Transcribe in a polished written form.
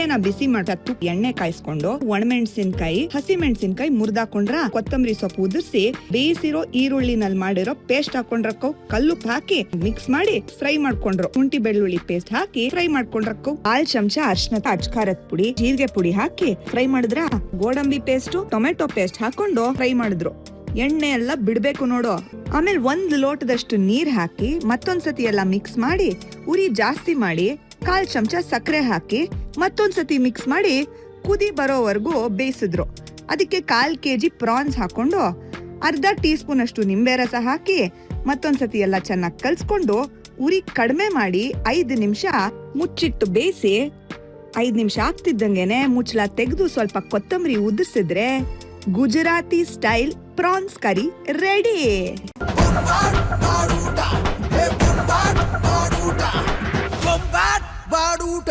ಬಾಣ್ಲೆನ ಬಿಸಿ ಮಾಡತ್ತು ಎಣ್ಣೆ ಕಾಯಿಸ್ಕೊಂಡು ಒಣಮೆಣಸಿನ್ಕಾಯಿ ಹಸಿ ಮೆಣಸಿನ್ಕಾಯಿ ಮುರ್ದಾಕೊಂಡ್ರ ಕೊತ್ತಂಬರಿ ಸೊಪ್ಪು ಉದುರ್ಸಿ ಬೇಯಿಸಿರೋ ಈರುಳ್ಳಿನಲ್ಲಿ ಮಾಡಿರೋ ಪೇಸ್ಟ್ ಹಾಕೊಂಡ್ರಕ್ಕೋ ಕಲ್ಲುಪ್ಪು ಹಾಕಿ ಮಿಕ್ಸ್ ಮಾಡಿ ಫ್ರೈ ಮಾಡ್ಕೊಂಡ್ರು. ಶುಂಠಿ ಬೆಳ್ಳುಳ್ಳಿ ಪೇಸ್ಟ್ ಹಾಕಿ ಫ್ರೈ ಮಾಡ್ಕೊಂಡ್ರಕ್ಕೋ 1/2 ಚಮಚ ಅರ್ಶಿನ ಅಚ್ಕಾರದ ಪುಡಿ ಜೀರಿಗೆ ಪುಡಿ ಹಾಕಿ ಫ್ರೈ ಮಾಡಿದ್ರ ಗೋಡಂಬಿ ಪೇಸ್ಟ್ ಟೊಮೆಟೊ ಪೇಸ್ಟ್ ಹಾಕೊಂಡು ಫ್ರೈ ಮಾಡಿದ್ರು. ಎಣ್ಣೆ ಎಲ್ಲ ಬಿಡ್ಬೇಕು ನೋಡು. ಆಮೇಲೆ 1 ಲೋಟದಷ್ಟು ನೀರ್ ಹಾಕಿ ಮತ್ತೊಂದ್ಸತಿ ಎಲ್ಲ ಮಿಕ್ಸ್ ಮಾಡಿ ಉರಿ ಜಾಸ್ತಿ ಮಾಡಿ 1/4 ಚಮಚ ಸಕ್ಕರೆ ಹಾಕಿ ಮತ್ತೊಂದ್ಸತಿ ಮಿಕ್ಸ್ ಮಾಡಿ ಕುದಿ ಬರೋವರೆಗೂ ಬೇಯಿಸಿದ್ರು. ಅದಕ್ಕೆ 1/4 kg ಪ್ರಾನ್ಸ್ ಹಾಕೊಂಡು ಅರ್ಧ ಟೀ ಸ್ಪೂನ್ ಅಷ್ಟು ನಿಂಬೆ ರಸ ಹಾಕಿ ಮತ್ತೊಂದ್ಸತಿ ಎಲ್ಲ ಚೆನ್ನಾಗಿ ಕಲ್ಸ್ಕೊಂಡು ಉರಿ ಕಡಿಮೆ ಮಾಡಿ 5 ನಿಮಿಷ ಮುಚ್ಚಿಟ್ಟು ಬೇಯಿಸಿ 5 ನಿಮಿಷ ಆಗ್ತಿದ್ದಂಗೆನೆ ಮುಚ್ಚಳ ತೆಗೆದು ಸ್ವಲ್ಪ ಕೊತ್ತಂಬರಿ ಉದುರಿಸಿದ್ರೆ Gujarati style prawns curry ready. ಬಾಡೂಟ